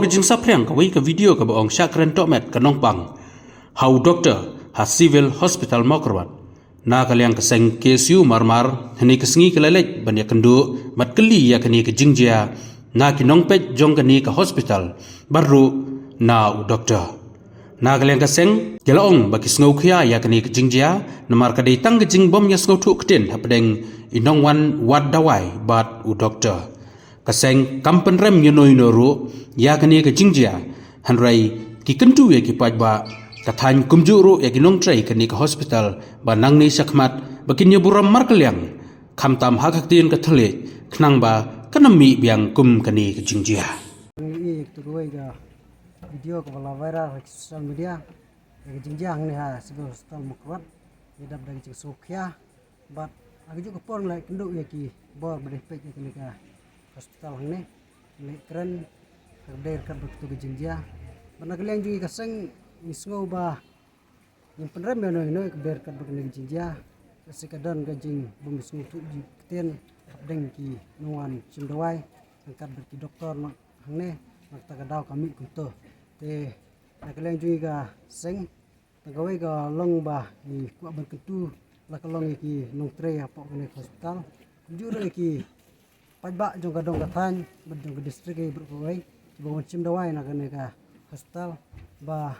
ke jing saprang ka wei ka video ka baong syakran tokmet ka nongpang how doctor ha civil hospital mokrwat na kaliang keseng KSU marmar hani kesengi kelelek ban ya kendu mat keli ya kani ke jingjia na ki nongpet jong kani ke hospital baru na u doctor na kaliang keseng jelaong baki sngo khia ya kani ke jingjia namar ka dei tang ke jing bom ya sngo thu kten hapdeng inong wan wad dawai bat u doctor kaseng kampen rem yenoi noru ya kani ke jingjia hanrai ki kentu ya ki pajba kathan kumjuru ya ki nong trai kani ke hospital ba nangni sakmat bakin ya buram markeliang khamtam hakaktin ka thale khnang ba kanami biang kum kani ke jingjia ini tu ga video ko bala viral di sosial media ke jingjia ni ha sebuah hospital mukwat ni dap dari sokya but agi juga pon lai kenduk ya ki bor berepek ya kani ka hospital ni keren kerder kan betul ke jingjia bana kalian juga kaseng isngo ba yang penrem ya no kerder kan betul ke jingjia kasikadan gajing bum isngo tu kiten deng ki nuan cimdawai angkat berki doktor hangne nak tagadau kami kunto te kalian juga seng tagawai ga long ba ni ku ban kentu la kalong ki nong tre apa kene hospital jure ki pajba jong gadong kathan badong ke distrik e berkoi bawon cimdawai na kene ka hospital ba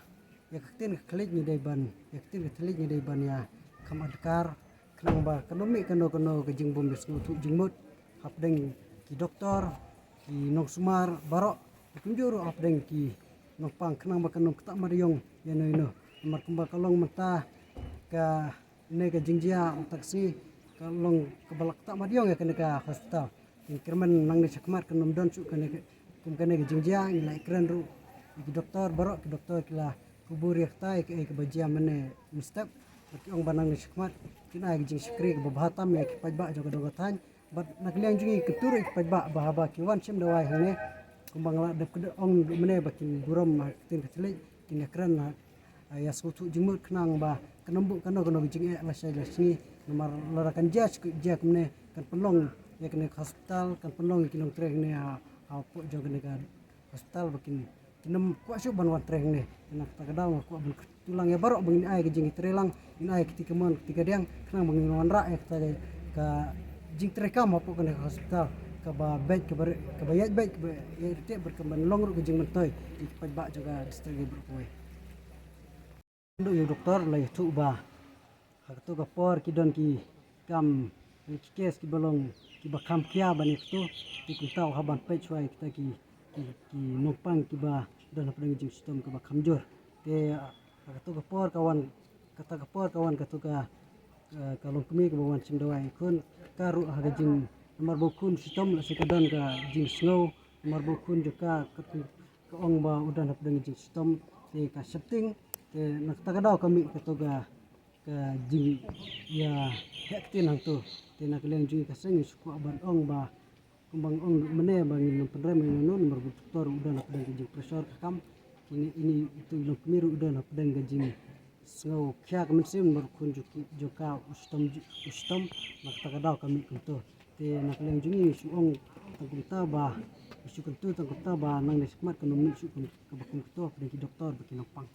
ya kaktin klik ni dai ban ya kaktin klik ni dai ban ya kam adkar kenang ba ekonomi kano ke jing bom bisnu tu jingmut hapdeng ki doktor ki nong sumar barok kunjuru hapdeng ki nong pang kenang ba kanong tak mariong ya no ino mar kumba kalong mata ka ne ka jingjia taksi kalong kebalak tak mariong ya kene ka hospital kirman nang ni sakmat kenom don su kene kum kene ke jingjia nilai keren ru ki doktor barok ki doktor kila kubur yaktai ke bajia mene mistep ki ong banang ni sakmat kina ki jing skri ke babatam ya ki pajba jo kadong tan bat nakliang jungi ketur ki pajba bahaba ki wan sim dawai hane kumbang la de ong mene bakin buram tin ketlik kini keren na ya sutu jimut kenang ba kenombu kano jing la sai la sini nomor larakan jas mene kan pelong ya kena hospital kan penolong kilong trek ni apa jo kena kan hospital bakin kinem kuat ban wan trek ni nak takadau ku ban tulang ya barok bangin ai ke jing trelang in ai ketika mon ketika diang kena bangin wan ra ya ka jing trekam apa kena hospital ka ba bed ka bayat bed ya te berkembang long ru ke jing mentoy di pajba juga distrik berkoi ndu yo doktor lai tu ba hak tu ka por kidon ki kam kes ki bolong ki bakam kia bani tu ki kita haban pe chuai kita ki nopang ki ba dan apa dengan sistem ke bakam jor te kata ke por kawan kata ke kalau kami ke bawan cimdawai kun karu haga jing nomor bukun sistem la sekadan ka jing snow nomor bukun juga ke ong ba udan apa dengan sistem te ka setting te nak tagadau kami kata ke jing ya hektin hang tu tina kalian juga kaseng suku aban ong ba kumbang ong mene bangin penrem no nomor doktor udah nak dan gajing pressure kam ini itu lo kemiru udah nak dan gajing so kya kemensim berkun joka ustom nak takadau kami kunto te nak kalian jungi su ong tangkunta ba isu kuntu tangkunta ba nang nesmat ekonomi su kun ke bakun kunto dan doktor bikin pang